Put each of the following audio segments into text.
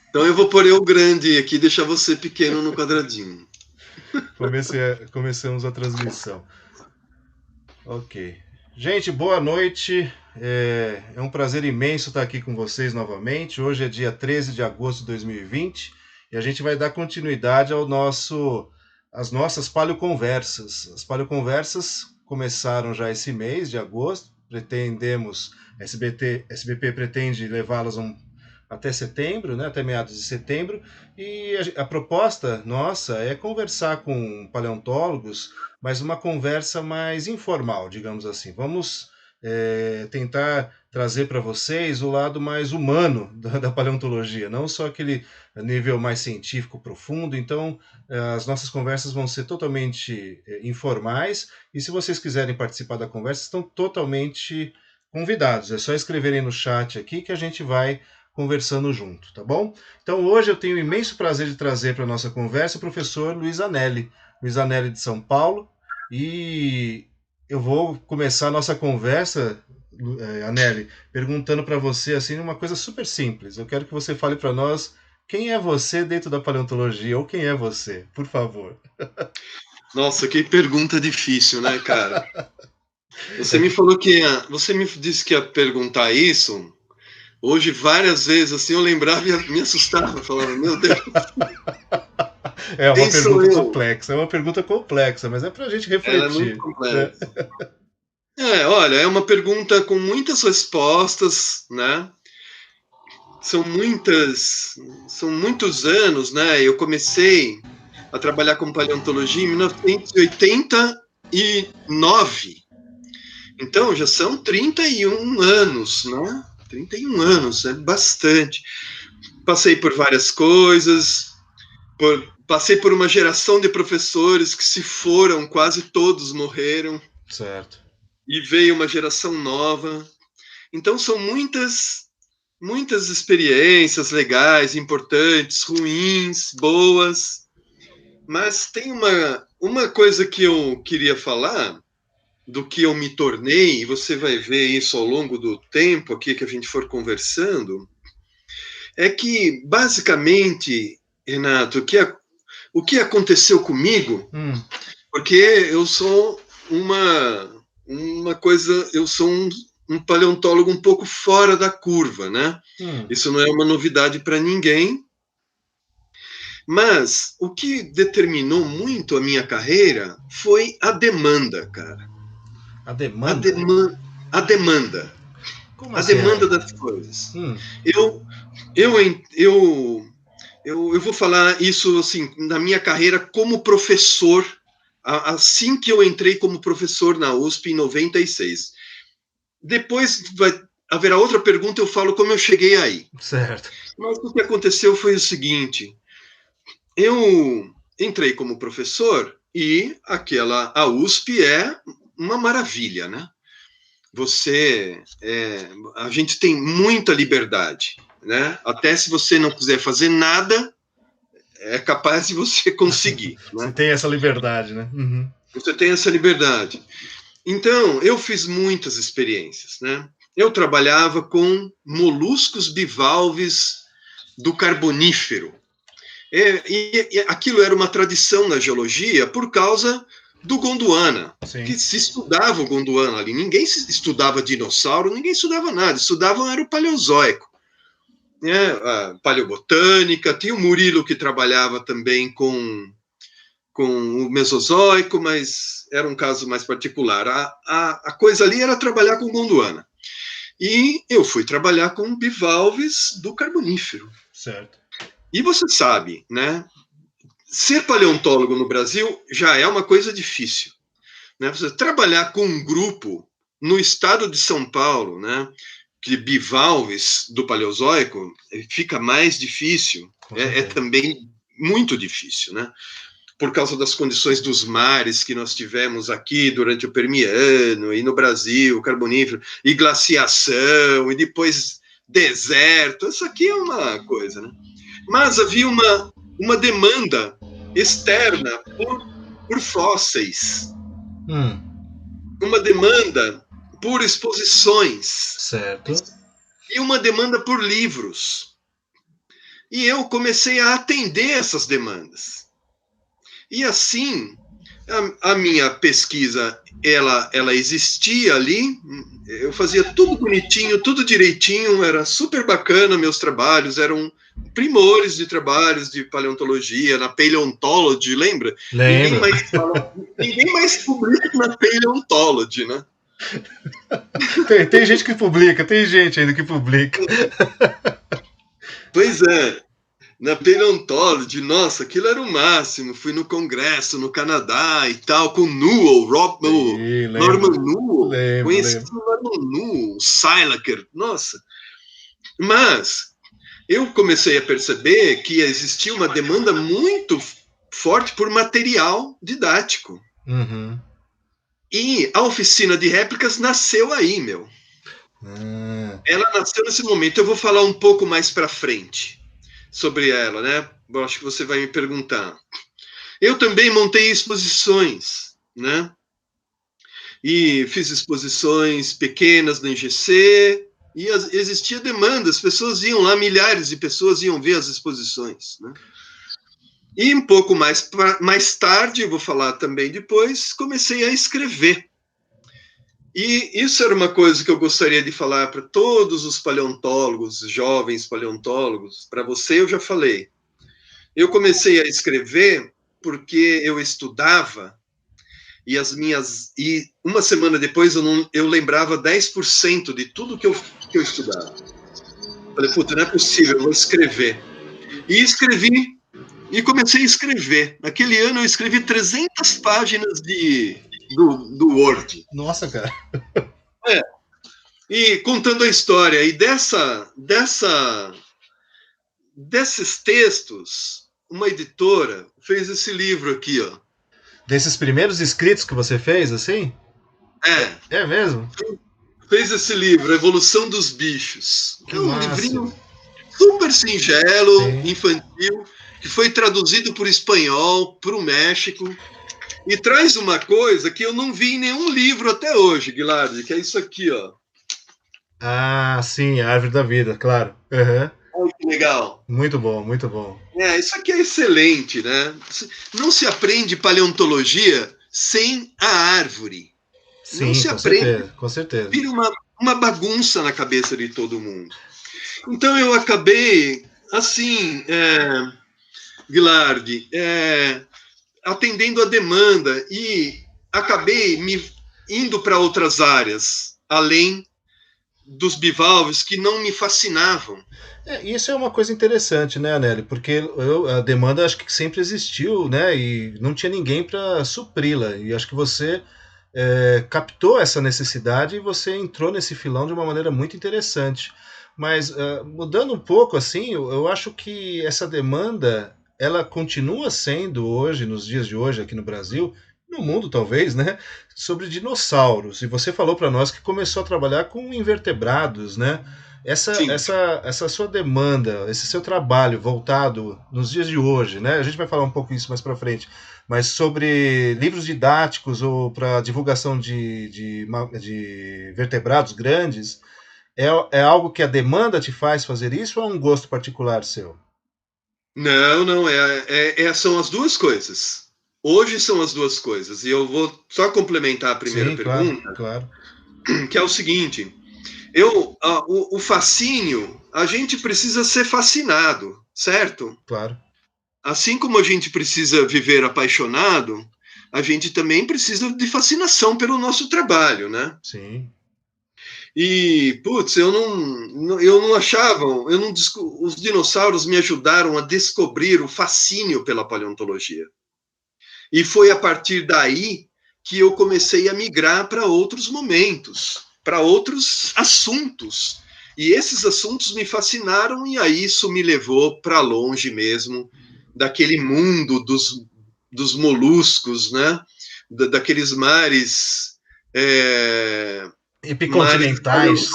Então eu vou pôr eu grande aqui e deixar você pequeno no quadradinho. Começamos a transmissão. Ok. Gente, boa noite. É um prazer imenso estar aqui com vocês novamente. Hoje é dia 13 de agosto de 2020 e a gente vai dar continuidade às nossas paleoconversas. As paleoconversas começaram já esse mês de agosto. SBP pretende levá-las até setembro, né, até meados de setembro. E a proposta nossa é conversar com paleontólogos, mas uma conversa mais informal, digamos assim. Vamos tentar trazer para vocês o lado mais humano da paleontologia, não só aquele nível mais científico profundo. Então, as nossas conversas vão ser totalmente informais, e se vocês quiserem participar da conversa, estão totalmente convidados. É só escreverem no chat aqui que a gente vai conversando junto, tá bom? Então, hoje eu tenho o imenso prazer de trazer para a nossa conversa o professor Luiz Anelli. Luiz Anelli de São Paulo, e eu vou começar a nossa conversa, Anelli, perguntando para você assim uma coisa super simples. Eu quero que você fale para nós quem é você dentro da paleontologia, ou quem é você, por favor. Nossa, que pergunta difícil, né, cara? Você me falou que você me disse que ia perguntar isso. Hoje, várias vezes, assim, eu lembrava e me assustava. Falava, meu Deus, É uma quem sou pergunta eu? complexa, é uma pergunta complexa, mas é para a gente Ela é muito refletir, né? complexa. Olha, é uma pergunta com muitas respostas, né? São muitas, são muitos anos, né? Eu comecei a trabalhar com paleontologia em 1989. Então, já são 31 anos, né? 31 anos, é bastante. Passei por várias coisas, passei por uma geração de professores que se foram, quase todos morreram, Certo. e veio uma geração nova. Então, são muitas experiências legais, importantes, ruins, boas. Mas tem uma coisa que eu queria falar, do que eu me tornei, e você vai ver isso ao longo do tempo aqui que a gente for conversando, é que, basicamente, Renato, o que aconteceu comigo, Hum, porque eu sou uma coisa, eu sou um paleontólogo um pouco fora da curva, né? hum. Isso não é uma novidade para ninguém, mas o que determinou muito a minha carreira foi a demanda, cara. A A demanda? demanda, a demanda, Como a assim a demanda das demanda? coisas. Hum, Eu, eu, eu vou falar isso assim na minha carreira como professor, assim que eu entrei como professor na USP em 96. Depois haverá outra pergunta, eu falo como eu cheguei aí. certo. Mas o que aconteceu foi o seguinte: eu entrei como professor e a USP é uma maravilha, né? A gente tem muita liberdade, né? Até se você não quiser fazer nada, é capaz de você conseguir, Você né? tem essa liberdade, né? Uhum. Você tem essa liberdade. Então, eu fiz muitas experiências, né? Eu trabalhava com moluscos bivalves do Carbonífero. E aquilo era uma tradição na geologia por causa do Gondwana, Sim. que se estudava o Gondwana ali. Ninguém estudava dinossauro, ninguém estudava nada. Estudavam era o Paleozoico, né? A paleobotânica. Tinha o Murilo que trabalhava também com o Mesozoico, mas era um caso mais particular. A coisa ali era trabalhar com Gondwana. E eu fui trabalhar com bivalves do Carbonífero. Certo. E você sabe, né? Ser paleontólogo no Brasil já é uma coisa difícil, né? Você trabalhar com um grupo no estado de São Paulo, né? De bivalves do Paleozoico fica mais difícil, Com é certeza. também muito difícil, né? Por causa das condições dos mares que nós tivemos aqui durante o Permiano e no Brasil, Carbonífero, e glaciação, e depois deserto. Isso aqui é uma coisa, né? Mas havia uma demanda externa por fósseis, Hum, uma demanda por exposições certo. e uma demanda por livros. E eu comecei a atender essas demandas. E assim, a minha pesquisa, ela existia ali, eu fazia tudo bonitinho, tudo direitinho, era super bacana, meus trabalhos eram primores de trabalhos de paleontologia, na Paleontology, lembra? Lembro. Ninguém mais publica na Paleontology, né? Tem gente que publica, tem gente ainda que publica. Pois é, na Paleontology, nossa, aquilo era o máximo. Fui no congresso no Canadá e tal, com Newell, Sim, Norman lembro. Newell. Lembro, Conheci lembro. o Norman Newell, Silaker, nossa. Mas eu comecei a perceber que existia uma demanda muito forte por material didático. Uhum. E a oficina de réplicas nasceu aí, meu. Ela nasceu nesse momento. Eu vou falar um pouco mais para frente sobre ela, né? Eu acho que você vai me perguntar. Eu também montei exposições, né? E fiz exposições pequenas no IGC, e existia demanda, as pessoas iam lá, milhares de pessoas iam ver as exposições, né? E um pouco mais tarde, eu vou falar também depois, comecei a escrever. E isso era uma coisa que eu gostaria de falar para todos os paleontólogos, jovens paleontólogos. Para você, eu já falei. Eu comecei a escrever porque eu estudava e uma semana depois eu lembrava 10% de tudo que eu estudava. Falei, puta, não é possível, eu vou escrever. E escrevi, e comecei a escrever. Naquele ano eu escrevi 300 páginas do Word. Nossa, cara. É, e contando a história. E desses textos, uma editora fez esse livro aqui, ó. Desses primeiros escritos que você fez, assim? É, É mesmo? fez esse livro, Evolução dos Bichos. Que É um máximo. livrinho super singelo, Sim. infantil, que foi traduzido por espanhol para o México. E traz uma coisa que eu não vi em nenhum livro até hoje, Guilherme, que é isso aqui, ó. Ah, sim, a árvore da vida, claro. Uhum. Olha que legal. Muito bom, muito bom. Isso aqui é excelente, né? Não se aprende paleontologia sem a árvore. Não Sim, se com aprende, certeza, com certeza. vira uma bagunça na cabeça de todo mundo. Então eu acabei, assim, Guilherme, atendendo a demanda e acabei me indo para outras áreas, além dos bivalves que não me fascinavam. Isso é uma coisa interessante, né, Anélio? Porque a demanda acho que sempre existiu, né? E não tinha ninguém para supri-la. E acho que você captou essa necessidade e você entrou nesse filão de uma maneira muito interessante. Mas mudando um pouco, assim, eu acho que essa demanda ela continua sendo hoje, nos dias de hoje aqui no Brasil, no mundo talvez, né? Sobre dinossauros. E você falou para nós que começou a trabalhar com invertebrados, né? Sim. Essa sua demanda, esse seu trabalho voltado nos dias de hoje, né? A gente vai falar um pouco isso mais para frente, mas sobre livros didáticos ou para divulgação de vertebrados grandes, é algo que a demanda te faz fazer isso ou é um gosto particular seu? Não, não, são as duas coisas. Hoje são as duas coisas. E eu vou só complementar a primeira Sim, claro, pergunta, claro, que é o seguinte: o fascínio, a gente precisa ser fascinado, certo? claro. Assim como a gente precisa viver apaixonado, a gente também precisa de fascinação pelo nosso trabalho, né? Sim. E, putz, eu não achava, os dinossauros me ajudaram a descobrir o fascínio pela paleontologia. E foi a partir daí que eu comecei a migrar para outros momentos, para outros assuntos. E esses assuntos me fascinaram, e aí isso me levou para longe mesmo daquele mundo dos moluscos, né? Daqueles mares Epicontinentais.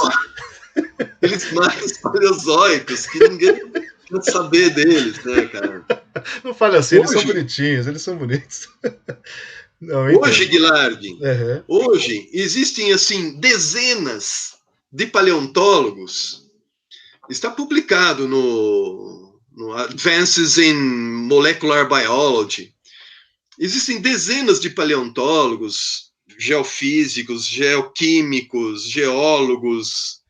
aqueles mares paleozoicos que ninguém quer saber deles, né, cara? Não fale assim, eles são Hoje, bonitinhos, eles são bonitos. Não, eu hoje, entendo. Guilherme, Uhum. hoje existem assim dezenas de paleontólogos. Está publicado no Advances in Molecular Biology. Existem dezenas de paleontólogos, geofísicos, geoquímicos, geólogos,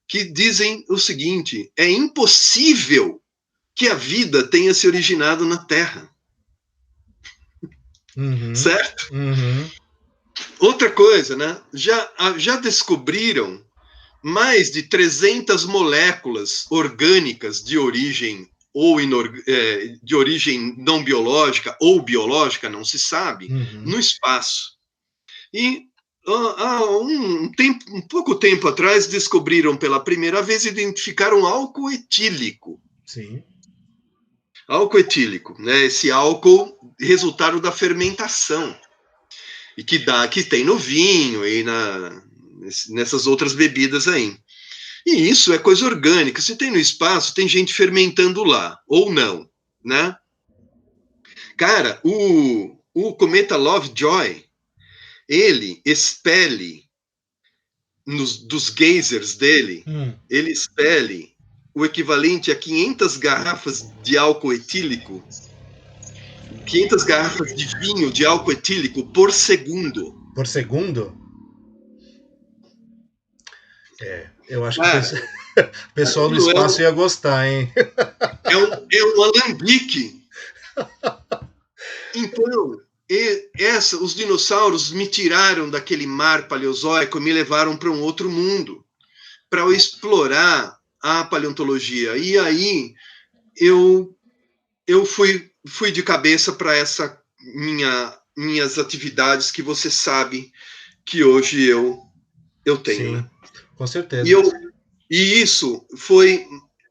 que dizem o seguinte: é impossível que a vida tenha se originado na Terra. Certo? Outra coisa, né? Já descobriram mais de 300 moléculas orgânicas de origem de origem não biológica ou biológica, não se sabe, no espaço. E há um pouco tempo atrás descobriram pela primeira vez, identificaram álcool etílico. Sim. Álcool etílico, né? Esse álcool resultado da fermentação e que tem no vinho e nessas outras bebidas aí. E isso é coisa orgânica. Se tem no espaço, tem gente fermentando lá, ou não, né? Cara, o cometa Lovejoy, ele expele dos geysers dele, ele expele o equivalente a 500 garrafas de álcool etílico, 500 garrafas de vinho de álcool etílico por segundo. Por segundo? Eu acho que o pessoal no espaço ia gostar, hein? É um alambique. Então, os dinossauros me tiraram daquele mar paleozoico e me levaram para um outro mundo, para eu explorar a paleontologia. E aí eu fui de cabeça para essa minhas atividades que você sabe que hoje eu tenho. Sim, né? com certeza. E isso foi...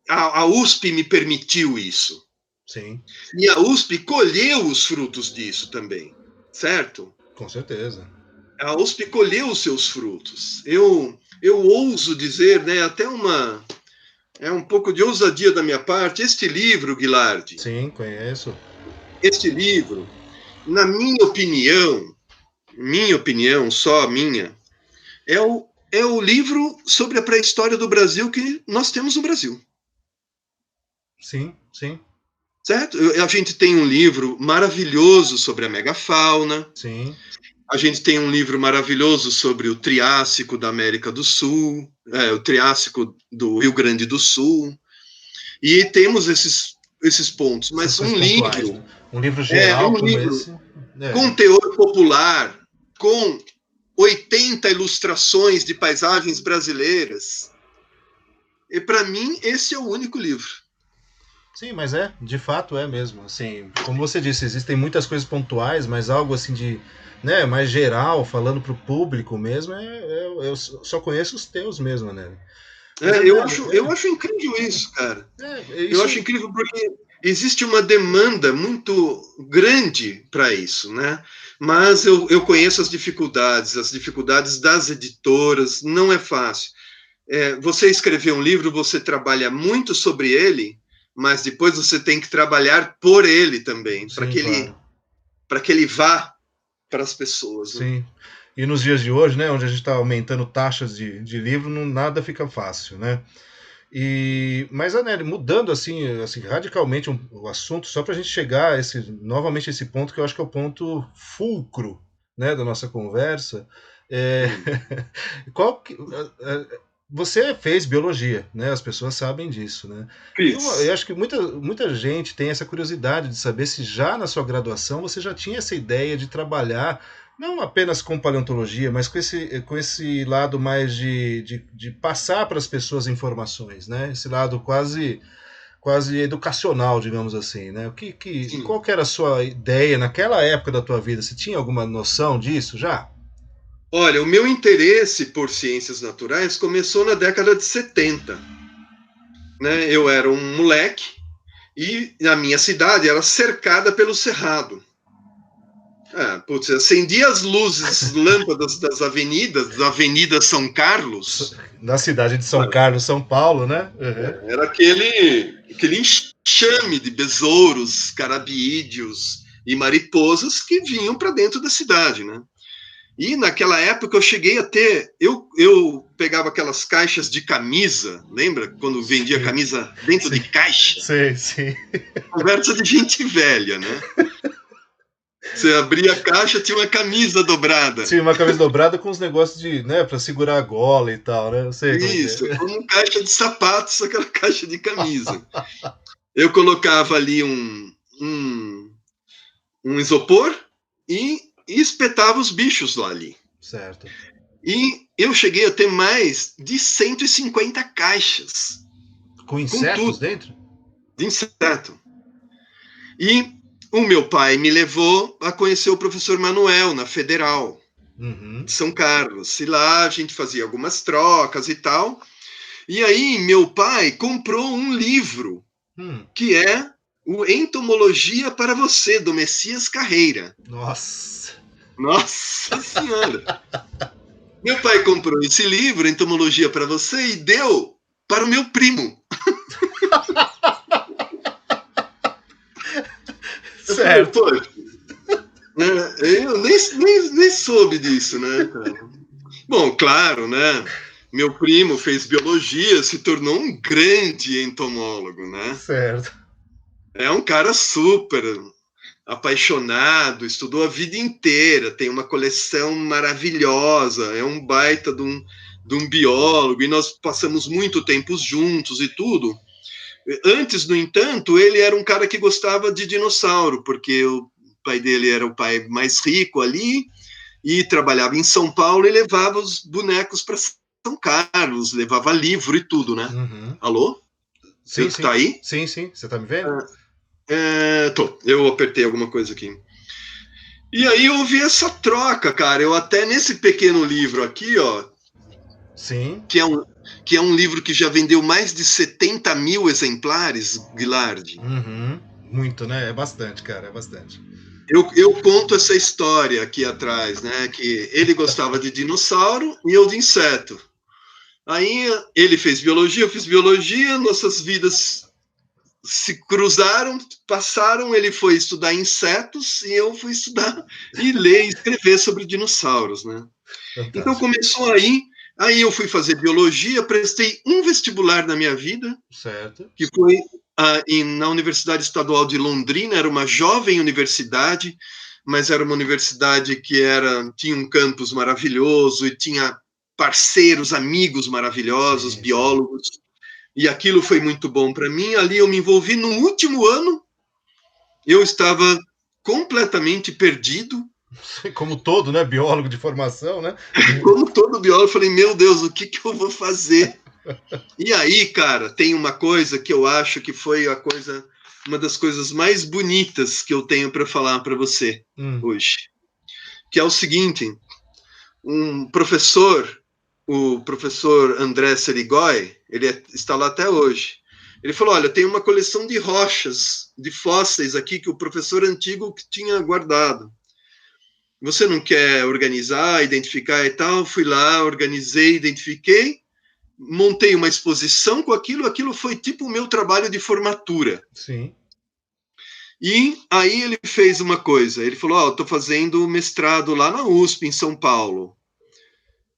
A USP me permitiu isso. Sim. E a USP colheu os frutos disso também, certo? Com certeza. A USP colheu os seus frutos. Eu ouso dizer, né, até um pouco de ousadia da minha parte, este livro, Ghilardi. Sim, conheço. Este livro, na minha opinião, só a minha, é o livro sobre a pré-história do Brasil que nós temos no Brasil. Sim, sim. Certo? A gente tem um livro maravilhoso sobre a megafauna. Sim. A gente tem um livro maravilhoso sobre o Triássico da América do Sul, o Triássico do Rio Grande do Sul. E temos esses pontos. Mas um livro... Né? Um livro geral como esse. Com teor popular, com 80 ilustrações de paisagens brasileiras. E, para mim, esse é o único livro. Sim, mas de fato é mesmo. Assim, como você disse, existem muitas coisas pontuais, mas algo assim de, né, mais geral, falando para o público mesmo, eu só conheço os teus mesmo, né? Eu acho incrível isso, cara. Eu acho incrível porque existe uma demanda muito grande para isso, né? Mas eu conheço as dificuldades das editoras, não é fácil. Você escrever um livro, você trabalha muito sobre ele, mas depois você tem que trabalhar por ele também, para que ele vá para as pessoas. Sim. Né? E nos dias de hoje, né, onde a gente está aumentando taxas de livro, nada fica fácil, né? Mas, Anelli, mudando assim radicalmente o assunto, só para a gente chegar novamente a esse ponto que eu acho que é o ponto fulcro, né, da nossa conversa. Você fez biologia, né? As pessoas sabem disso, né? Eu acho que muita gente tem essa curiosidade de saber se já na sua graduação você já tinha essa ideia de trabalhar não apenas com paleontologia, mas com esse lado mais de passar para as pessoas informações, né? Esse lado quase educacional, digamos assim, né? Qual que era a sua ideia naquela época da tua vida? Você tinha alguma noção disso já? Olha, o meu interesse por ciências naturais começou na década de 70. Né? Eu era um moleque e a minha cidade era cercada pelo cerrado. Acendia as luzes, lâmpadas das avenidas, da Avenida São Carlos. Na cidade de São Carlos, São Paulo, né? Uhum. Era aquele enxame de besouros, carabiídeos e mariposas que vinham para dentro da cidade, né? E naquela época eu cheguei a ter. Eu pegava aquelas caixas de camisa, lembra? Quando vendia Sim, camisa dentro sim, de caixa? sim, sim. Conversa de gente velha, né? Você abria a caixa, tinha uma camisa dobrada. Sim, uma camisa dobrada com os negócios de, né, pra segurar a gola e tal, né? Eu sei como é que Isso, é. como caixa de sapatos, aquela caixa de camisa. Eu colocava ali um isopor e espetava os bichos lá ali. Certo. E eu cheguei a ter mais de 150 caixas, Com com insetos tudo, dentro? de inseto. E o meu pai me levou a conhecer o professor Manuel na Federal Uhum. de São Carlos. E lá a gente fazia algumas trocas e tal. E aí meu pai comprou um livro Hum. que é o Entomologia para Você, do Messias Carreira. Nossa. Nossa Senhora! Meu pai comprou esse livro, Entomologia para Você, e deu para o meu primo. Eu falei, Certo. pô, né, eu nem soube disso, né, cara? Bom, claro, né? Meu primo fez biologia, se tornou um grande entomólogo, né? Certo. É um cara super apaixonado, estudou a vida inteira, tem uma coleção maravilhosa, é um baita de um biólogo, e nós passamos muito tempo juntos e tudo. Antes, no entanto, ele era um cara que gostava de dinossauro, porque o pai dele era o pai mais rico ali, e trabalhava em São Paulo e levava os bonecos para São Carlos, levava livro e tudo, né? Uhum. Alô? Sim, Você tá sim. aí? Sim, sim. Você tá me vendo? Tô. Eu apertei alguma coisa aqui. E aí eu ouvi essa troca, cara. Eu até nesse pequeno livro aqui, ó, Sim. que é um, que é um livro que já vendeu mais de 70 mil exemplares, Guilardi. Uhum. Muito, né? É bastante, cara. É bastante. Eu conto essa história aqui atrás, né? Que ele gostava de dinossauro e eu de inseto. Aí ele fez biologia, eu fiz biologia, nossas vidas se cruzaram, passaram, ele foi estudar insetos e eu fui estudar e ler e escrever sobre dinossauros, né? Então Fantástico. começou aí eu fui fazer biologia, prestei um vestibular na minha vida, Certo. que foi na Universidade Estadual de Londrina, era uma jovem universidade, mas era uma universidade que tinha um campus maravilhoso e tinha parceiros, amigos maravilhosos, Sim, sim. biólogos, e aquilo foi muito bom para mim. Ali eu me envolvi no último ano, eu estava completamente perdido, Como todo, né? Biólogo de formação, né? como todo biólogo, eu falei, meu Deus, o que eu vou fazer? E aí, cara, tem uma coisa que eu acho que foi uma das coisas mais bonitas que eu tenho para falar para você hoje, que é o seguinte: um professor, o professor André Serigoi, está lá até hoje. Ele falou: olha, tem uma coleção de rochas, de fósseis aqui que o professor antigo tinha guardado. Você não quer organizar, identificar e tal? Fui lá, organizei, identifiquei, montei uma exposição com aquilo foi tipo o meu trabalho de formatura. Sim. E aí ele fez uma coisa, ele falou, estou fazendo mestrado lá na USP, em São Paulo.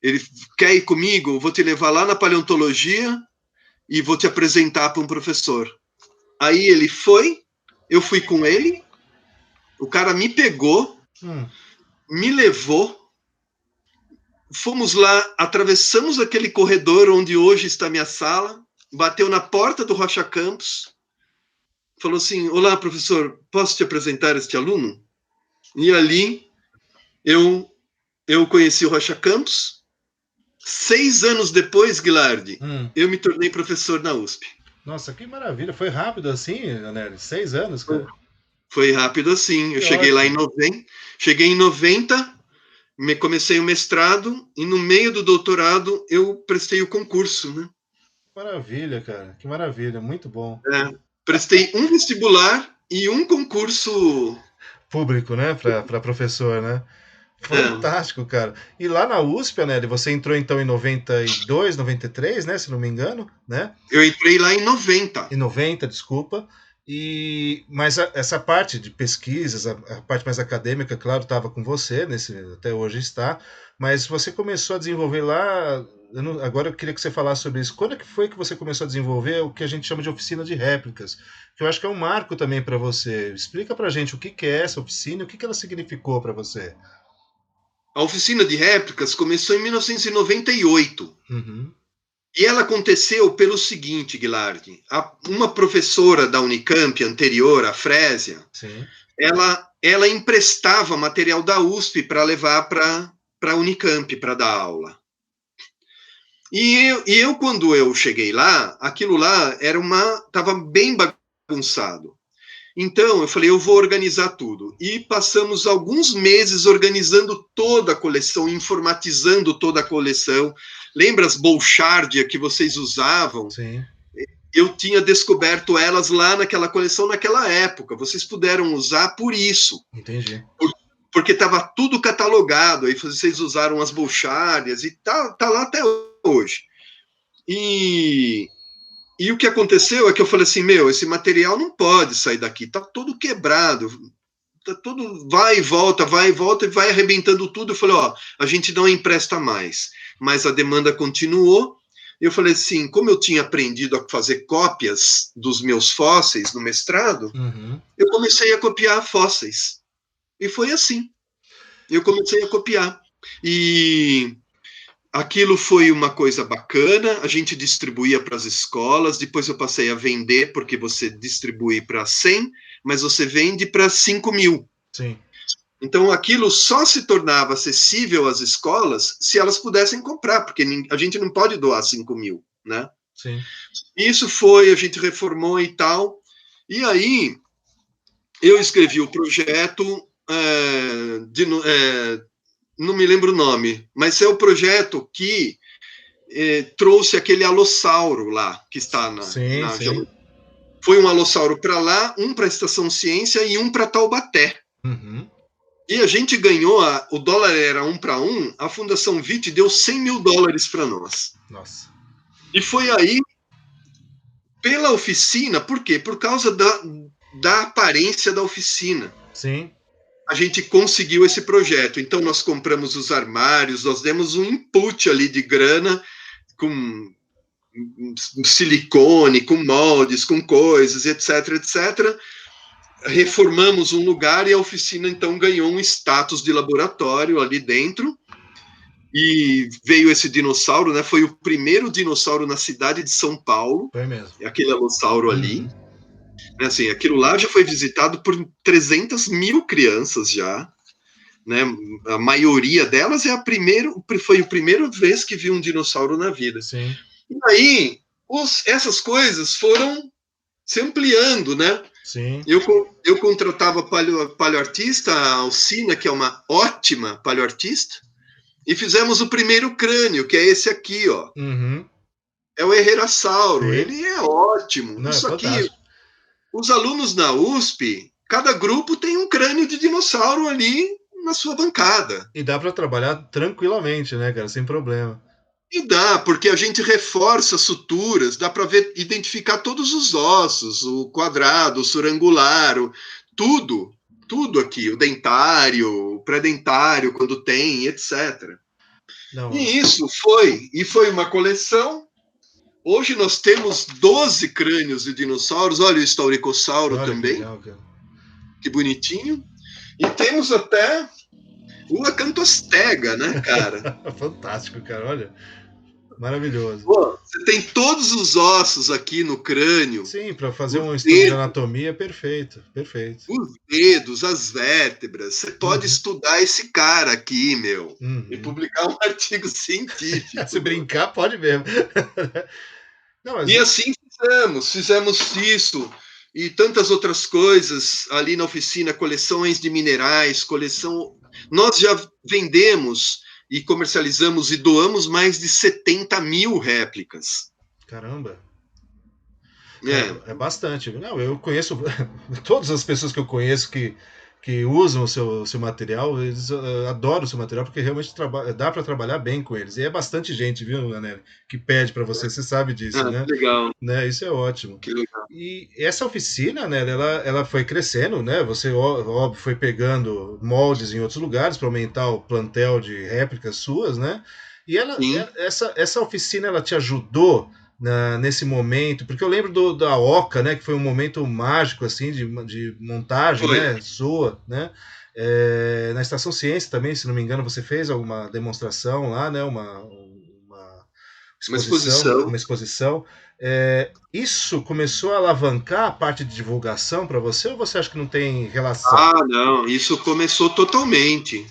Ele quer ir comigo? Vou te levar lá na paleontologia e vou te apresentar para um professor. Aí ele foi, eu fui com ele, o cara me pegou, me levou, fomos lá, atravessamos aquele corredor onde hoje está minha sala, bateu na porta do Rocha Campos, falou assim, olá, professor, posso te apresentar este aluno? E ali eu conheci o Rocha Campos. 6 anos depois, Guilardi, eu me tornei professor na USP. Nossa, que maravilha. Foi rápido assim, Anélio? 6 anos, cara. Foi rápido assim. Eu Que cheguei lá em ótimo. 90, cheguei em 90, comecei o mestrado e no meio do doutorado eu prestei o concurso, né? Maravilha, cara. Que maravilha. Muito bom. Prestei um vestibular e um concurso. Público, né? Para professor, né? É, Fantástico, cara. E lá na USP, Anélio, você entrou então em 92, 93, né? Se não me engano, né? eu entrei lá em 90. Em 90, desculpa. Mas essa parte de pesquisas, a parte mais acadêmica, claro, estava com você, até hoje está, mas você começou a desenvolver lá. Agora eu queria que você falasse sobre isso. Quando é que foi que você começou a desenvolver o que a gente chama de oficina de réplicas? Que eu acho que é um marco também para você. Explica para a gente o que que é essa oficina e o que que ela significou para você. A oficina de réplicas começou em 1998. Uhum, E ela aconteceu pelo seguinte, Guilherme. Uma professora da Unicamp anterior, a Frésia, sim. ela emprestava material da USP para levar para a Unicamp para dar aula. E eu, quando eu cheguei lá, aquilo lá estava bem bagunçado. Então, eu falei, eu vou organizar tudo. E passamos alguns meses organizando toda a coleção, informatizando toda a coleção. Lembra as Bolchardia que vocês usavam? Sim, Eu tinha descoberto elas lá naquela coleção, naquela época. Vocês puderam usar por isso. entendi. Porque estava tudo catalogado. Aí vocês usaram as Bolchardias e tá lá até hoje. E E o que aconteceu é que eu falei assim, esse material não pode sair daqui, tá todo quebrado, tá todo vai e volta e vai arrebentando tudo. Eu falei, a gente não empresta mais. Mas a demanda continuou. Eu falei assim, como eu tinha aprendido a fazer cópias dos meus fósseis no mestrado, Uhum. eu comecei a copiar fósseis. E foi assim. Eu comecei a copiar. E aquilo foi uma coisa bacana, a gente distribuía para as escolas, depois eu passei a vender, porque você distribui para 100, mas você vende para 5.000. Sim, Então aquilo só se tornava acessível às escolas se elas pudessem comprar, porque a gente não pode doar 5.000, né? sim. Isso foi, a gente reformou e tal, e aí eu escrevi o projeto não me lembro o nome, mas é o projeto que trouxe aquele alossauro lá, que está Sim, na sim. foi um alossauro para lá, um para a Estação Ciência e um para Taubaté. Uhum. E a gente ganhou, o dólar era 1 para 1, a Fundação VIT deu US$ 100.000 para nós. Nossa. E foi aí, pela oficina, por quê? Por causa da aparência da oficina. Sim. A gente conseguiu esse projeto. Então, nós compramos os armários, nós demos um input ali de grana com silicone, com moldes, com coisas, etc, etc. Reformamos um lugar e a oficina então ganhou um status de laboratório ali dentro. E veio esse dinossauro, né? Foi o primeiro dinossauro na cidade de São Paulo, Foi mesmo. aquele alossauro ali. Uhum. Assim, aquilo lá já foi visitado por 300.000 crianças já, né? A maioria delas foi a primeira vez que viu um dinossauro na vida. Sim. E aí, essas coisas foram se ampliando, né? Sim. Eu contratava paleoartista, a Alcina, que é uma ótima paleoartista, e fizemos o primeiro crânio, que é esse aqui, ó. Uhum. É o Herrerasauro. Sim. Ele é ótimo. Não, é Isso aqui, fantástico. os alunos na USP, cada grupo tem um crânio de dinossauro ali na sua bancada. E dá para trabalhar tranquilamente, né, cara? Sem problema. E dá, porque a gente reforça suturas, dá para identificar todos os ossos, o quadrado, o surangular, tudo aqui, o dentário, o pré-dentário, quando tem, etc. Não. E foi uma coleção. Hoje nós temos 12 crânios de dinossauros, olha o Stauricossauro Olha que também, legal, cara. que bonitinho. E temos até o Acantostega, né, cara? Fantástico, cara. Olha, maravilhoso. Pô, você tem todos os ossos aqui no crânio, Sim, para fazer os um estudo de dedos, anatomia, perfeito, perfeito. as vértebras. Você pode Uhum. estudar esse cara aqui, meu, e Uhum. publicar um artigo científico. Se brincar, pode mesmo. Não, mas E assim fizemos isso e tantas outras coisas ali na oficina, coleções de minerais, coleção. Nós já vendemos e comercializamos e doamos mais de 70.000 réplicas. caramba. É, É bastante. Não, eu conheço todas as pessoas que eu conheço que usam o seu material, eles adoram o seu material, porque realmente dá para trabalhar bem com eles. E é bastante gente, viu, Anel, que pede para você sabe disso, Ah, né? que legal, Isso é ótimo. que legal. E essa oficina, né, ela foi crescendo, né? Você, óbvio, foi pegando moldes em outros lugares para aumentar o plantel de réplicas suas, né? E Sim, essa oficina, ela te ajudou nesse momento, porque eu lembro da Oca, né, que foi um momento mágico, assim, de montagem, foi. né, sua, né? Na Estação Ciência também, se não me engano, você fez alguma demonstração lá, né? Uma Uma exposição, exposição. uma exposição. Isso começou a alavancar a parte de divulgação para você ou você acha que não tem relação? Ah, não, isso começou totalmente.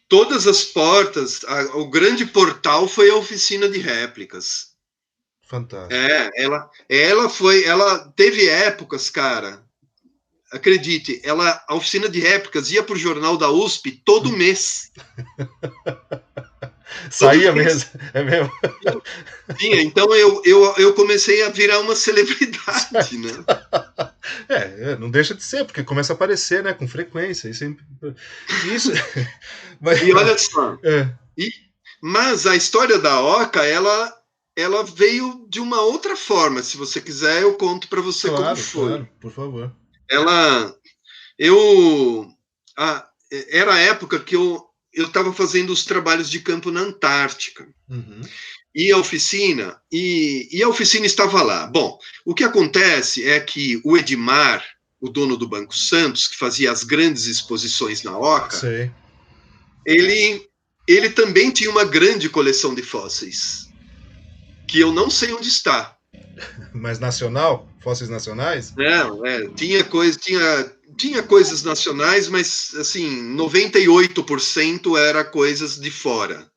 Todas as portas, o grande portal foi a oficina de réplicas. Fantástico. Ela teve épocas, cara. Acredite, a oficina de réplicas ia para o jornal da USP todo mês. Todo Saía mês mesmo, é mesmo. tinha. Então eu comecei a virar uma celebridade, né? Não deixa de ser, porque começa a aparecer, né, com frequência. Isso, mas, E olha só, é, e, mas a história da Oca, ela veio de uma outra forma. Se você quiser, eu conto para você como claro, foi. claro, por favor. Ela, eu, era a época que eu estava fazendo os trabalhos de campo na Antártica. Uhum. E a oficina estava lá. Bom, o que acontece é que o Edmar, o dono do Banco Santos, que fazia as grandes exposições na Oca, Sei. ele, ele também tinha uma grande coleção de fósseis, que eu não sei onde está. Mas nacional? Fósseis nacionais? Não, tinha coisas nacionais, mas assim, 98% era coisas de fora,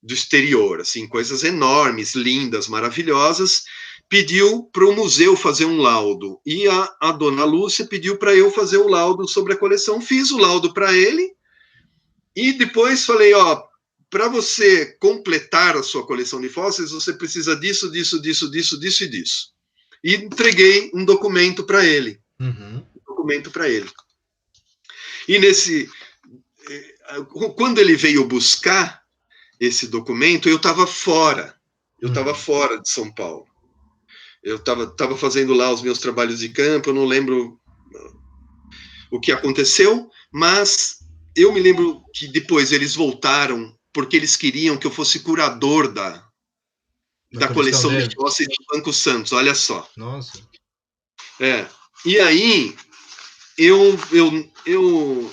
do exterior, assim, coisas enormes, lindas, maravilhosas. Pediu para o museu fazer um laudo. E a dona Lúcia pediu para eu fazer o laudo sobre a coleção. Fiz o laudo para ele e depois falei, ó, para você completar a sua coleção de fósseis, você precisa disso, disso, disso, disso, disso e disso. E entreguei um documento para ele. Uhum. Documento para ele. E quando ele veio buscar esse documento, eu estava fora. Eu estava Uhum. fora de São Paulo. Eu estava fazendo lá os meus trabalhos de campo, eu não lembro o que aconteceu, mas eu me lembro que depois eles voltaram porque eles queriam que eu fosse curador Na da coleção coleção de dele? fósseis do Banco Santos, olha só. Nossa. É. E aí, eu, eu, eu,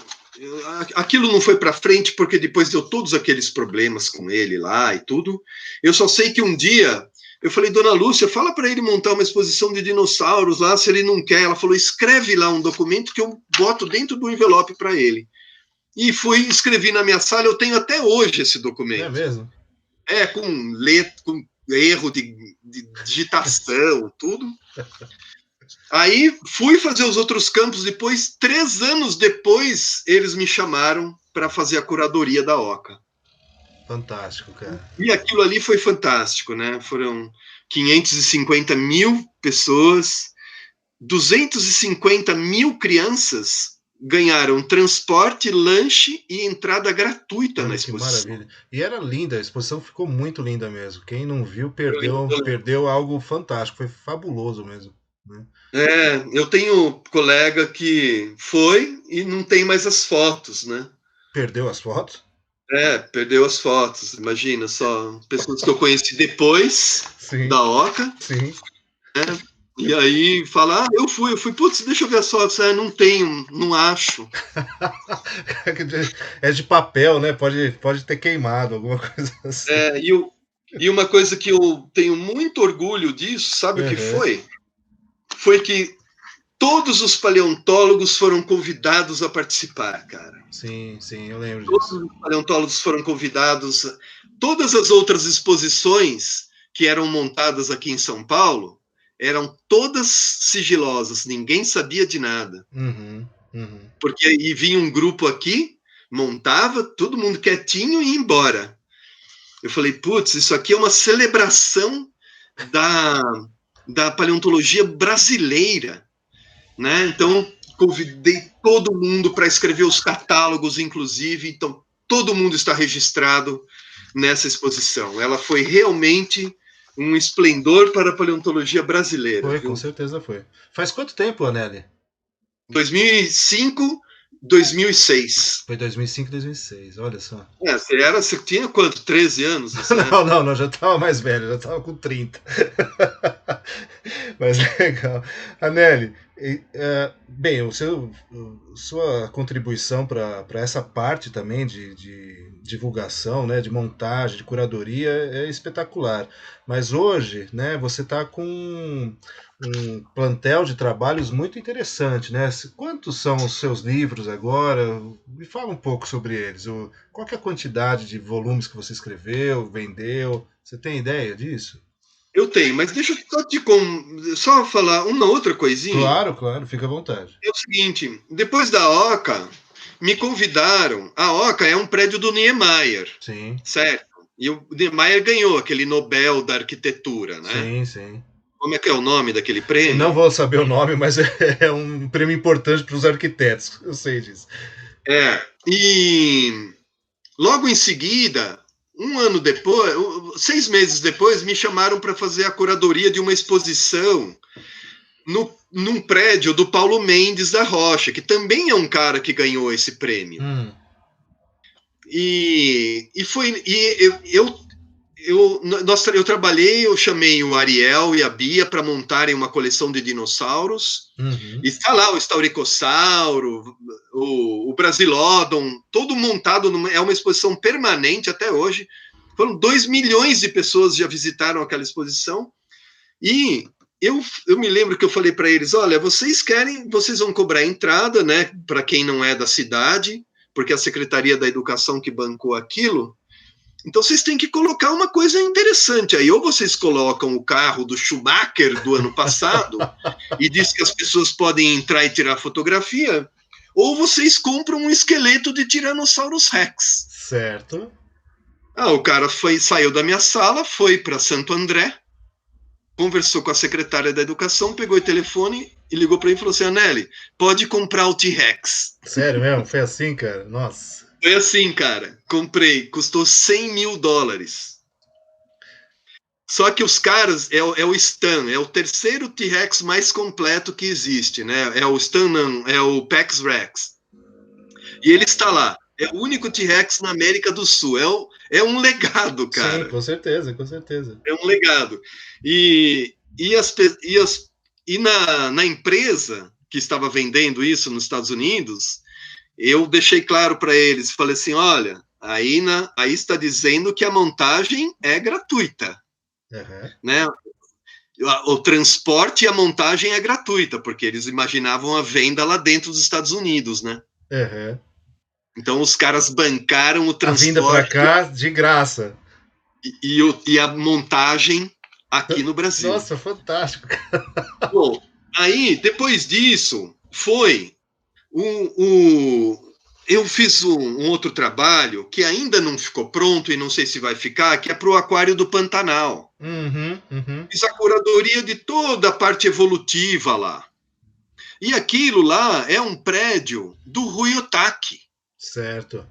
aquilo não foi para frente porque depois deu todos aqueles problemas com ele lá e tudo. Eu só sei que um dia eu falei, dona Lúcia, fala para ele montar uma exposição de dinossauros lá, se ele não quer. Ela falou, escreve lá um documento que eu boto dentro do envelope para ele. E fui, escrevi na minha sala, eu tenho até hoje esse É documento. mesmo? Com erro de digitação, tudo. Aí fui fazer os outros campos depois, 3 anos depois, eles me chamaram para fazer a curadoria da Oca. Fantástico, cara. E aquilo ali foi fantástico, né? Foram 550 mil pessoas, 250 mil crianças ganharam transporte, lanche e entrada gratuita na Olha que exposição. maravilha. E era linda, a exposição ficou muito linda mesmo. Quem não viu, perdeu, Eu, perdeu algo fantástico. Foi fabuloso mesmo, né? eu tenho colega que foi e não tem mais as fotos, né? Perdeu as fotos? Perdeu as fotos, imagina só. Pessoas que eu conheci depois Sim, da Oca, sim. né? E aí fala, eu fui, putz, deixa eu ver as fotos. Não tenho, não acho. É de papel, né? Pode ter queimado, alguma coisa assim. É, e, eu, e uma coisa que eu tenho muito orgulho disso, sabe o que Uhum. foi? Foi que todos os paleontólogos foram convidados a participar, cara. Sim, sim, eu lembro Todos disso. os paleontólogos foram convidados. Todas as outras exposições que eram montadas aqui em São Paulo eram todas sigilosas, ninguém sabia de nada. Uhum, uhum. Porque aí vinha um grupo aqui, montava, todo mundo quietinho e ia embora. Eu falei, putz, isso aqui é uma celebração da, da paleontologia brasileira, né? Então, convidei todo mundo para escrever os catálogos, inclusive, então todo mundo está registrado nessa exposição. Ela foi realmente um esplendor para a paleontologia brasileira, Foi, com viu? certeza foi. Faz quanto tempo, Anelli? 2005, 2006. Foi 2005, 2006, olha só. Você tinha quanto? 13 anos nessa Não, época? não, não, já estava mais velho, já estava com 30. Mas legal. Anelli, bem, sua contribuição para essa parte também de divulgação, né, de montagem, de curadoria é espetacular. Mas hoje, né, você está com um plantel de trabalhos muito interessante, né? Quantos são os seus livros agora? Me fala um pouco sobre eles. Qual que é a quantidade de volumes que você escreveu, vendeu? Você tem ideia disso? Eu tenho, mas deixa eu só falar uma outra coisinha. Claro, claro, fica à vontade. É o seguinte, depois da OCA, me convidaram. A OCA é um prédio do Niemeyer, Sim, certo? E o Niemeyer ganhou aquele Nobel da Arquitetura, né? sim, sim. Como é que é o nome daquele Eu não prêmio? vou saber o nome, mas é um prêmio importante para os arquitetos, eu sei disso. E logo em seguida, um ano depois, 6 meses depois, me chamaram para fazer a curadoria de uma exposição num prédio do Paulo Mendes da Rocha, que também é um cara que ganhou esse prêmio. Eu trabalhei, eu chamei o Ariel e a Bia para montarem uma coleção de dinossauros. Uhum. E está lá o Stauricossauro, o Brasilodon, todo montado, é uma exposição permanente até hoje. Foram 2 milhões de pessoas já visitaram aquela exposição. E eu me lembro que eu falei para eles: olha, vocês vão cobrar entrada, né, para quem não é da cidade, porque a Secretaria da Educação que bancou aquilo. Então vocês têm que colocar uma coisa interessante aí. Ou vocês colocam o carro do Schumacher do ano passado e diz que as pessoas podem entrar e tirar fotografia, ou vocês compram um esqueleto de Tyrannosaurus Rex. Certo. O cara saiu da minha sala, foi para Santo André, conversou com a secretária da Educação, pegou o telefone e ligou para mim e falou assim: Anelli, pode comprar o T-Rex. Sério mesmo? Foi assim, cara? Nossa. Foi assim, cara. Comprei, custou $100 mil. Só que os caras, é o Stan, é o terceiro T-Rex mais completo que existe, né? É o Stan, não, é o Pex Rex. E ele está lá. É o único T-Rex na América do Sul. É um legado, Sim, cara. com certeza, com certeza. É um legado. E, e, as, e, as, e na empresa que estava vendendo isso nos Estados Unidos, eu deixei claro para eles, falei assim, olha, aí está dizendo que a montagem é gratuita, né? O transporte e a montagem é gratuita, porque eles imaginavam a venda lá dentro dos Estados Unidos, né? Uhum. Então os caras bancaram o A vinda para transporte cá de graça. e a montagem aqui no Brasil. Nossa, fantástico. Bom, aí depois disso eu fiz um outro trabalho que ainda não ficou pronto e não sei se vai ficar, que é para o Aquário do Pantanal. Uhum, uhum. Fiz a curadoria de toda a parte evolutiva lá. E aquilo lá é um prédio do Rui Otaki. Certo.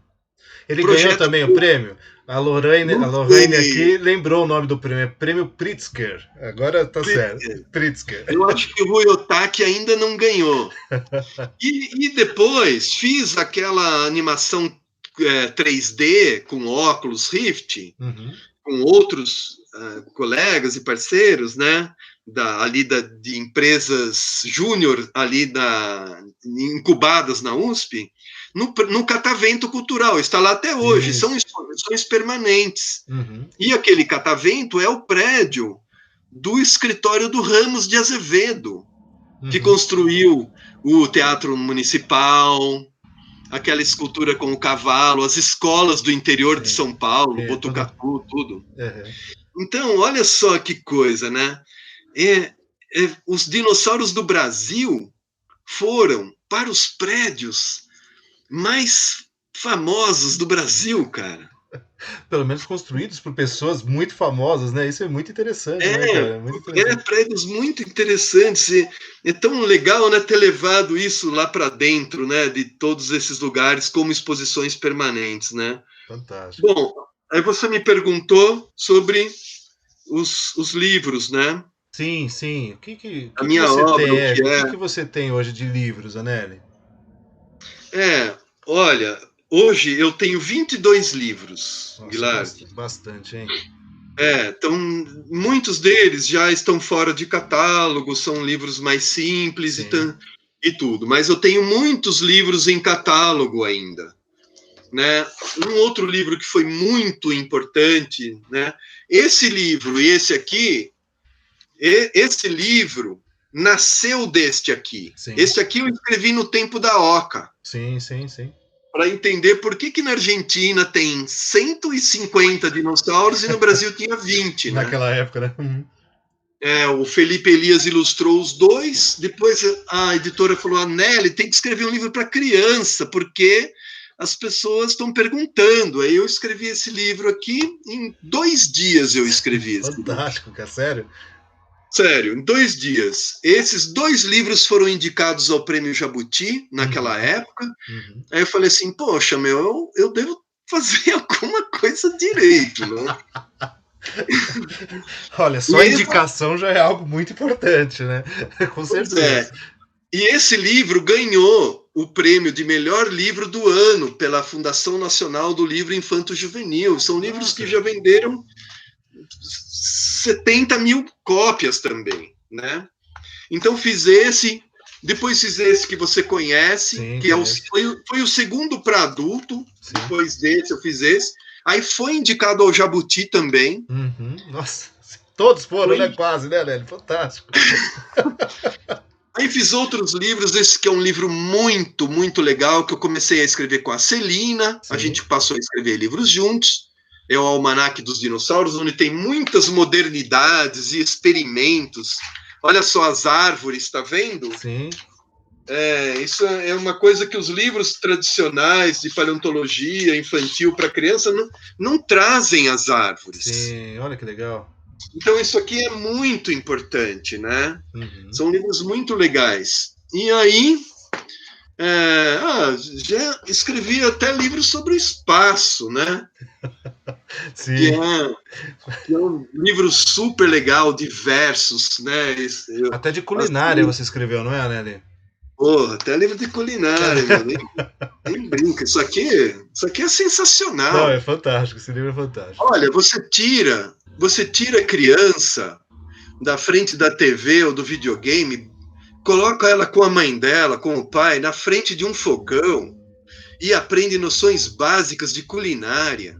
Ele ganhou também o prêmio? A Lorraine aqui lembrou o nome do prêmio. É Prêmio Pritzker. Agora tá certo. Pritzker. Eu acho que o Rui Otaki ainda não ganhou. E depois fiz aquela animação 3D com óculos Rift, com outros colegas e parceiros, né? De empresas júnior ali incubadas na USP, no Catavento Cultural, está lá até hoje, são exposições permanentes. E aquele catavento é o prédio do escritório do Ramos de Azevedo, que construiu o Teatro Municipal, aquela escultura com o cavalo, as escolas do interior de São Paulo, Botucatu, tudo. Então, olha só que coisa, né? Os dinossauros do Brasil foram para os prédios mais famosos do Brasil, cara. Pelo menos construídos por pessoas muito famosas, né? Isso é muito interessante, né, É, cara? Muito interessante. prédios muito interessantes. E é tão legal, né, ter levado isso lá para dentro, né, de todos esses lugares como exposições permanentes, né? Fantástico. Bom, aí você me perguntou sobre os livros, né? Sim, sim. O A que minha você obra, tem, o que o é. que você tem hoje de livros, Anelli? É, olha, hoje eu tenho 22 livros, Nossa, Guilherme. bastante, hein? Então, muitos deles já estão fora de catálogo, são livros mais simples Sim, e tudo, mas eu tenho muitos livros em catálogo ainda, né? Um outro livro que foi muito importante, né? Esse livro e esse aqui, esse livro nasceu deste aqui. sim, Este aqui eu escrevi no tempo da Oca, sim, sim, sim. para entender por que na Argentina tem 150 dinossauros e no Brasil tinha 20, né? Naquela época, né? Uhum. O Felipe Elias ilustrou os dois, depois a editora falou: a Nelly tem que escrever um livro para criança, porque as pessoas estão perguntando. Aí eu escrevi esse livro aqui, em 2 dias eu escrevi esse livro. Fantástico, cara, sério? Sério, em 2 dias. Esses 2 livros foram indicados ao Prêmio Jabuti naquela Uhum, época. uhum. Aí eu falei assim: poxa, meu, eu devo fazer alguma coisa direito, né? Olha, só E a esse, indicação já é algo muito importante, né? Com pois é, certeza. e esse livro ganhou o prêmio de melhor livro do ano pela Fundação Nacional do Livro Infanto Juvenil. São livros que Nossa, já venderam 70 mil cópias também, né? Então fiz esse, depois fiz esse que você conhece, sim, que é conheço. foi o segundo para adulto. Sim. Depois desse eu fiz esse. Aí foi indicado ao Jabuti também. Uhum. Nossa, todos foram, né? Foi. Quase, né, Lélio? Fantástico. Aí fiz outros livros, esse que é um livro muito, muito legal, que eu comecei a escrever com a Celina, a Sim. gente passou a escrever livros juntos, é o Almanaque dos Dinossauros, onde tem muitas modernidades e experimentos. Olha só as árvores, tá vendo? Sim. Isso é uma coisa que os livros tradicionais de paleontologia infantil para criança não trazem as árvores. Sim. Olha que legal. Então, isso aqui é muito importante, né? Uhum. São livros muito legais. E aí, já escrevi até livros sobre o espaço, né? Que Sim. é, que é um livro super legal, diversos, né? Até de culinária Assim, você escreveu, não é, Anelli? porra, até livro de culinária, meu, nem brinca. Isso aqui é Não, sensacional. é fantástico. Esse livro é fantástico. Olha, você tira a criança da frente da TV ou do videogame, coloca ela com a mãe dela, com o pai, na frente de um fogão e aprende noções básicas de culinária,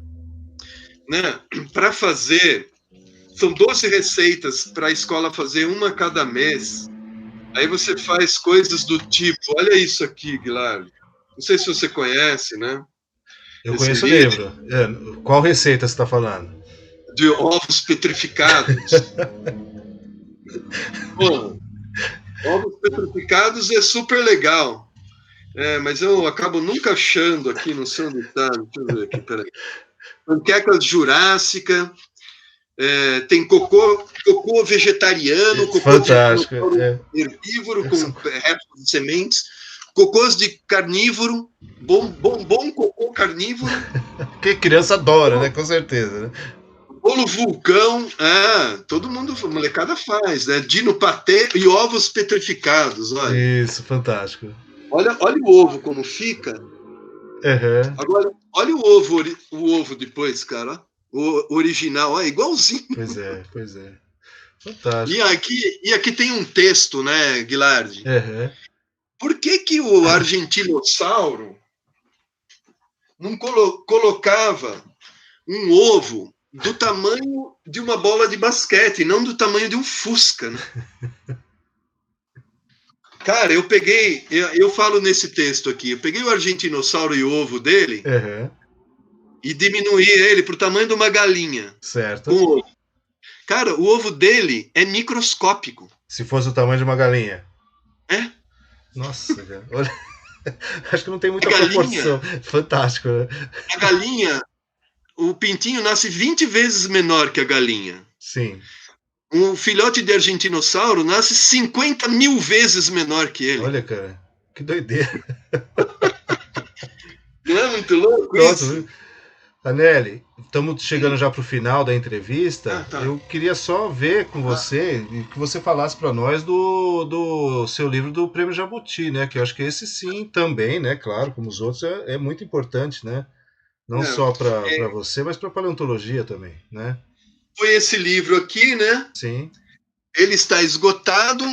né? Para fazer, são 12 receitas para a escola fazer uma a cada mês. Aí você faz coisas do tipo, olha isso aqui, Guilherme. Não sei se você conhece, né? Eu Esse conheço o livro livro. Qual receita você está falando? de ovos petrificados. Bom, ovos petrificados é super legal. Mas eu acabo nunca achando aqui, não sei onde está. Deixa eu ver aqui, peraí. Panquecas jurássica, tem cocô vegetariano, cocô de Fantástico. dinossauro herbívoro Eu com sou- restos de sementes, cocôs de carnívoro, bom cocô carnívoro, Que criança adora, né? bolo, Com certeza, né? bolo vulcão, todo mundo, molecada faz, né? Dino patê e ovos petrificados, olha. Isso, fantástico. Olha o ovo como fica. Uhum. Agora, olha o ovo depois, cara. O original, é igualzinho. Pois é, pois é. E Fantástico. aqui, e aqui tem um texto, né, Guilherme? Uhum. Por que que o argentinossauro não colocava um ovo do tamanho de uma bola de basquete, não do tamanho de um fusca, né? Cara, eu falo nesse texto aqui, eu peguei o argentinossauro e o ovo dele Uhum. e diminuí ele para o tamanho de uma galinha. Com Certo. o ovo. Cara, o ovo dele é microscópico. Se fosse o tamanho de uma galinha. É? Nossa, cara. Olha, acho que não tem A muita galinha, proporção. Fantástico, né? a galinha o pintinho nasce 20 vezes menor que a galinha. Sim. Um filhote de argentinossauro nasce 50.000 vezes menor que ele. Olha, cara, que doideira. Não é muito louco Nossa, isso? Anelli, estamos chegando já para o final da entrevista. Tá. Eu queria só ver com você e que você falasse para nós do seu livro do Prêmio Jabuti, né? Que eu acho que esse sim também, né? Claro, como os outros, é muito importante, né? Não Não, só para você, mas para paleontologia também, né? foi esse livro aqui, né? Sim. Ele está esgotado.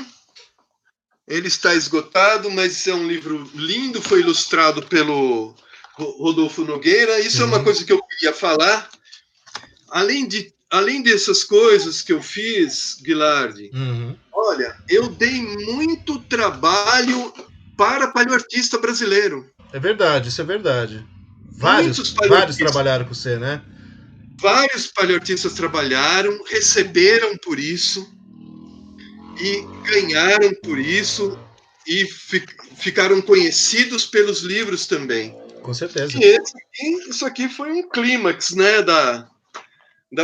Ele está esgotado, mas é um livro lindo, foi ilustrado pelo Rodolfo Nogueira. Isso é uma Sim. coisa que eu queria falar. Além dessas coisas que eu fiz, Guilardi, Uhum. olha, eu dei muito trabalho para paleoartista brasileiro. É verdade, isso é verdade. Vários, Muitos vários paleoartistas, trabalharam com você, né? vários paleoartistas trabalharam, receberam por isso e ganharam por isso e ficaram conhecidos pelos livros também. Com certeza. E isso aqui foi um clímax, né, da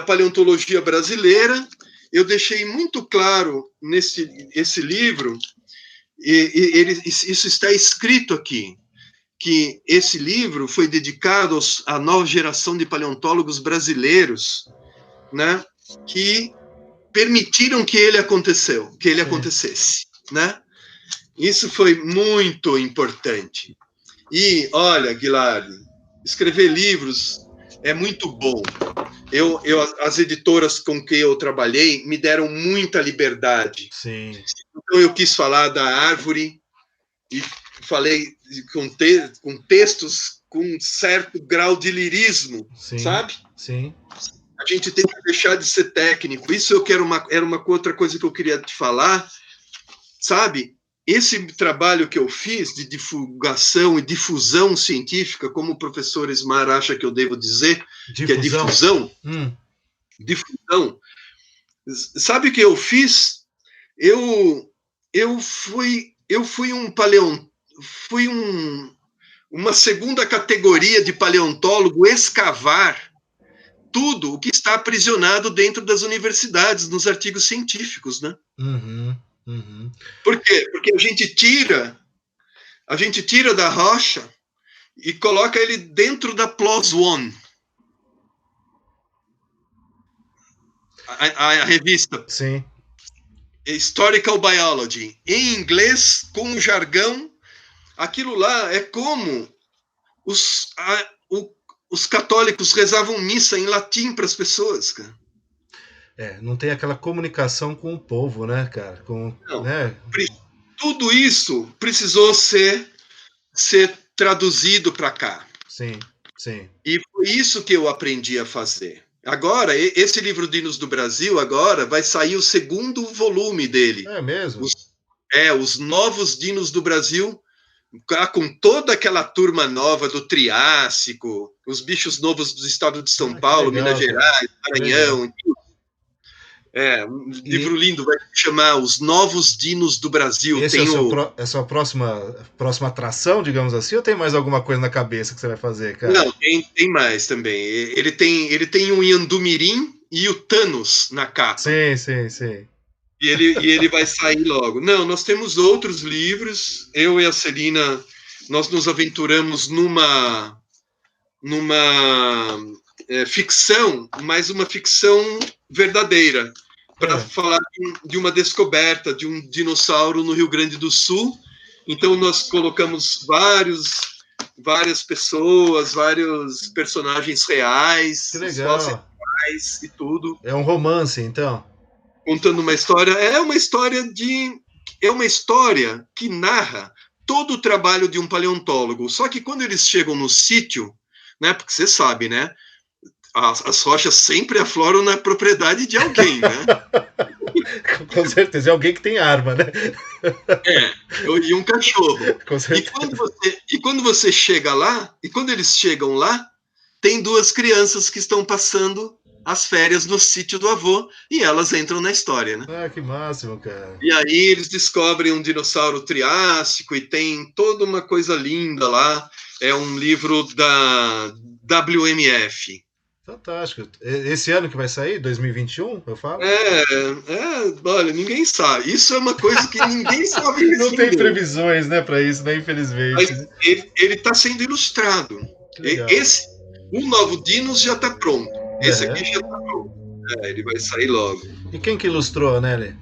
paleontologia brasileira. Eu deixei muito claro nesse esse livro, isso está escrito aqui, que esse livro foi dedicado à nova geração de paleontólogos brasileiros, né, que permitiram que ele Sim. acontecesse, né? Isso foi muito importante. E olha, Guilherme, escrever livros é muito bom. As editoras com que eu trabalhei me deram muita liberdade. Sim. Então eu quis falar da árvore e falei com textos com um certo grau de lirismo, Sim. sabe? Sim. A gente tem que deixar de ser técnico. Isso era uma outra coisa que eu queria te falar, sabe? Esse trabalho que eu fiz de divulgação e difusão científica, como o professor Esmar acha que eu devo dizer, que é Difusão. difusão. Sabe o que eu fiz? Eu fui um fui uma segunda categoria de paleontólogo escavar tudo o que está aprisionado dentro das universidades, nos artigos científicos, né? Uhum. Uhum. Por quê? Porque a gente tira da rocha e coloca ele dentro da PLOS ONE, a revista Sim. Historical Biology, em inglês, com o jargão. Aquilo lá é como os católicos rezavam missa em latim para as pessoas, cara. Não tem aquela comunicação com o povo, né, cara? Não, Né? tudo isso precisou ser traduzido para cá. Sim, sim. E foi isso que eu aprendi a fazer. Agora, esse livro Dinos do Brasil, agora vai sair o segundo volume dele. É mesmo? Os novos dinos do Brasil, com toda aquela turma nova do Triássico, os bichos novos do estado de São Que Paulo, Minas legal, cara. Gerais, Que legal. Maranhão. Um livro E lindo, vai se chamar Os Novos Dinos do Brasil. esse é a sua próxima atração, digamos assim, ou tem mais alguma coisa na cabeça que você vai fazer, cara? Não, tem mais também. Ele tem o Yandumirim e o Thanos na capa. Sim, sim, sim. E ele vai sair logo. Não, nós temos outros livros. Eu e a Celina, nós nos aventuramos numa ficção, mas uma ficção verdadeira, para É. falar de uma descoberta de um dinossauro no Rio Grande do Sul. Então nós colocamos várias pessoas, vários personagens Que reais, os fósseis legal. reais e tudo, É um romance, então. contando uma história. É uma história que narra todo o trabalho de um paleontólogo. Só que quando eles chegam no sítio, né? Porque você sabe, né? As rochas sempre afloram na propriedade de alguém, né? Com certeza. É alguém que tem arma, né? É, e um cachorro. Com certeza. E quando você chega lá, e quando eles chegam lá, tem duas crianças que estão passando as férias no sítio do avô e elas entram na história, né? Ah, que máximo, cara. E aí eles descobrem um dinossauro triássico e tem toda uma coisa linda lá. É um livro da WMF. Fantástico. Esse ano que vai sair, 2021, eu falo? Olha, ninguém sabe. Isso é uma coisa que ninguém sabe Não tem responder. previsões, né, para isso, né, Mas infelizmente. Né? ele está sendo ilustrado. Que legal. Esse, o novo Dinos já está pronto. Esse aqui Uhum. já está pronto. Ele vai sair logo. E quem que ilustrou, Nelly?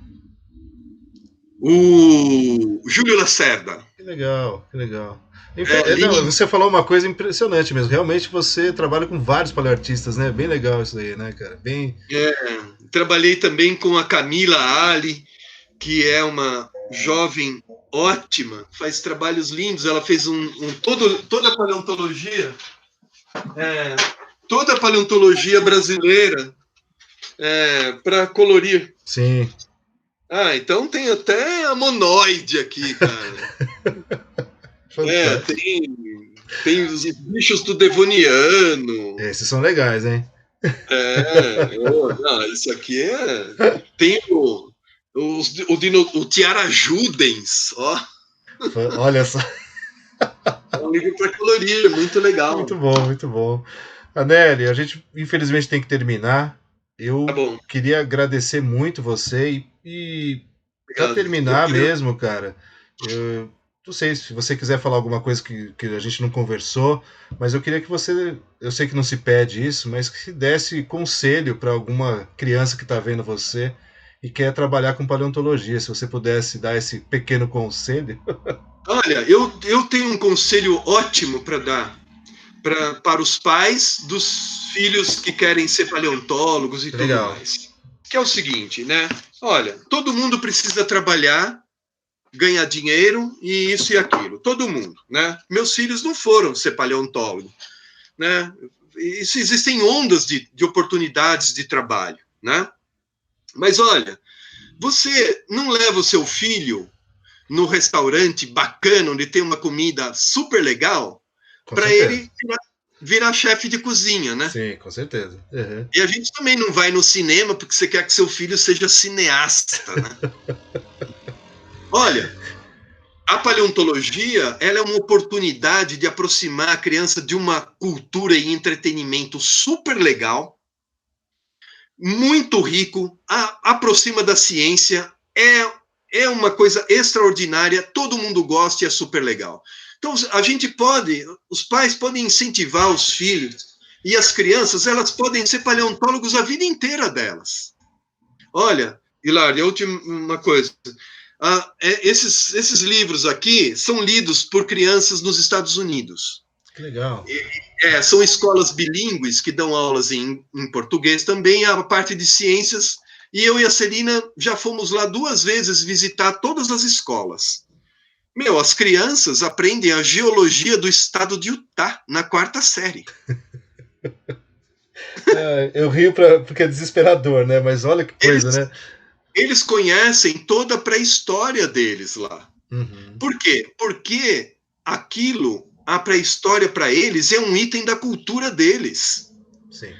O Júlio Lacerda. Que legal, que legal. Não, Lindo. você falou uma coisa impressionante mesmo. Realmente você trabalha com vários paleoartistas, né? Bem legal isso aí, né, cara? Bem. Trabalhei também com a Camila Ali, que é uma jovem ótima, faz trabalhos lindos. Ela fez toda a paleontologia, é, toda a paleontologia brasileira para colorir. Sim. Então tem até a monoide aqui, cara. Fantástico. Tem os bichos do Devoniano. Esses são legais, hein? Não, isso aqui tem o Tiara Judens, ó. Olha só. É um livro para colorir, muito legal. Muito bom, muito bom. Aneli, a gente infelizmente tem que terminar. Tá Eu bom, queria agradecer muito você e para obrigado. Eu terminar queria. mesmo, cara, eu não sei se você quiser falar alguma coisa que a gente não conversou, mas eu queria que você, eu sei que não se pede isso, mas que desse conselho para alguma criança que está vendo você e quer trabalhar com paleontologia. Se você pudesse dar esse pequeno conselho. Olha, eu tenho um conselho ótimo para dar para os pais dos filhos que querem ser paleontólogos e tudo Legal. mais. Que é o seguinte, né? Olha, todo mundo precisa trabalhar, ganhar dinheiro e isso e aquilo. Todo mundo, né? Meus filhos não foram ser paleontólogo, né? Isso, existem ondas de oportunidades de trabalho, né? Mas olha, você não leva o seu filho no restaurante bacana, onde tem uma comida super legal, Com para certeza. ele virar chefe de cozinha, né? Sim, com certeza. Uhum. E a gente também não vai no cinema porque você quer que seu filho seja cineasta, né? Olha, a paleontologia, ela é uma oportunidade de aproximar a criança de uma cultura e entretenimento super legal, muito rico, aproxima da ciência, é uma coisa extraordinária, todo mundo gosta e é super legal. Então, a gente pode, os pais podem incentivar os filhos e as crianças, elas podem ser paleontólogos a vida inteira delas. Olha, Hilário, a última coisa. Esses livros aqui são lidos por crianças nos Estados Unidos. Que legal. São escolas bilíngues que dão aulas em português também, a parte de ciências. E eu e a Celina já fomos lá 2 vezes visitar todas as escolas. As crianças aprendem a geologia do estado de Utah na 4ª série. Eu rio porque é desesperador, né? Mas olha que coisa, Eles, né? eles conhecem toda a pré-história deles lá. Uhum. Por quê? Porque a pré-história para eles é um item da cultura deles. Sim.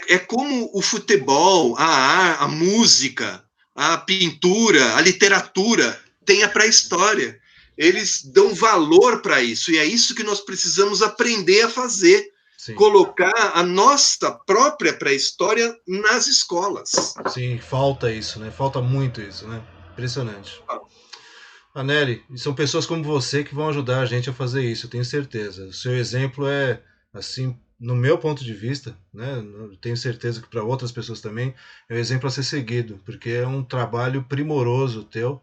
É como o futebol, a música, a pintura, a literatura tem a pré-história. Eles dão valor para isso, e é isso que nós precisamos aprender a fazer. Sim. Colocar a nossa própria pré-história nas escolas. Sim, falta isso, né? Falta muito isso, né? Impressionante. Aneli, são pessoas como você que vão ajudar a gente a fazer isso, eu tenho certeza. O seu exemplo é, assim, no meu ponto de vista, né? Eu tenho certeza que para outras pessoas também, é um exemplo a ser seguido, porque é um trabalho primoroso teu.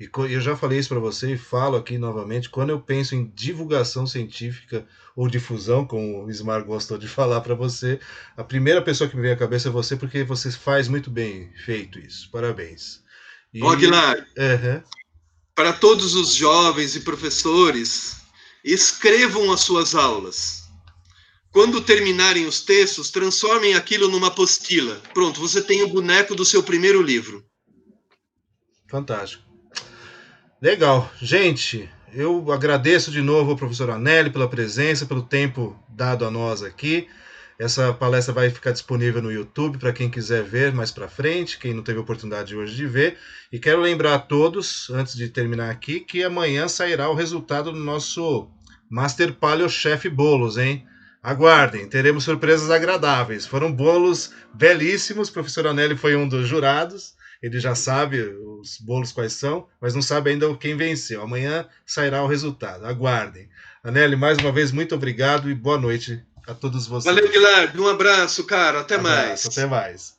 E eu já falei isso para você e falo aqui novamente, quando eu penso em divulgação científica ou difusão, como o Ismar gostou de falar para você, a primeira pessoa que me vem à cabeça é você, porque você faz muito bem feito isso. Parabéns. E, Aguilar, uhum. para todos os jovens e professores, escrevam as suas aulas. Quando terminarem os textos, transformem aquilo numa apostila. Pronto, você tem o boneco do seu primeiro livro. Fantástico. Legal. Gente, eu agradeço de novo ao professor Anelli pela presença, pelo tempo dado a nós aqui. Essa palestra vai ficar disponível no YouTube para quem quiser ver mais para frente, quem não teve oportunidade hoje de ver. E quero lembrar a todos, antes de terminar aqui, que amanhã sairá o resultado do nosso Master Paleo Chef Bolos, hein? Aguardem, teremos surpresas agradáveis. Foram bolos belíssimos. O professor Anelli foi um dos jurados. Ele já sabe os bolos quais são, mas não sabe ainda quem venceu. Amanhã sairá o resultado. Aguardem. Anelli, mais uma vez, muito obrigado e boa noite a todos Valeu, vocês. Guilherme. Um abraço, cara. Até Abraço, até mais. mais.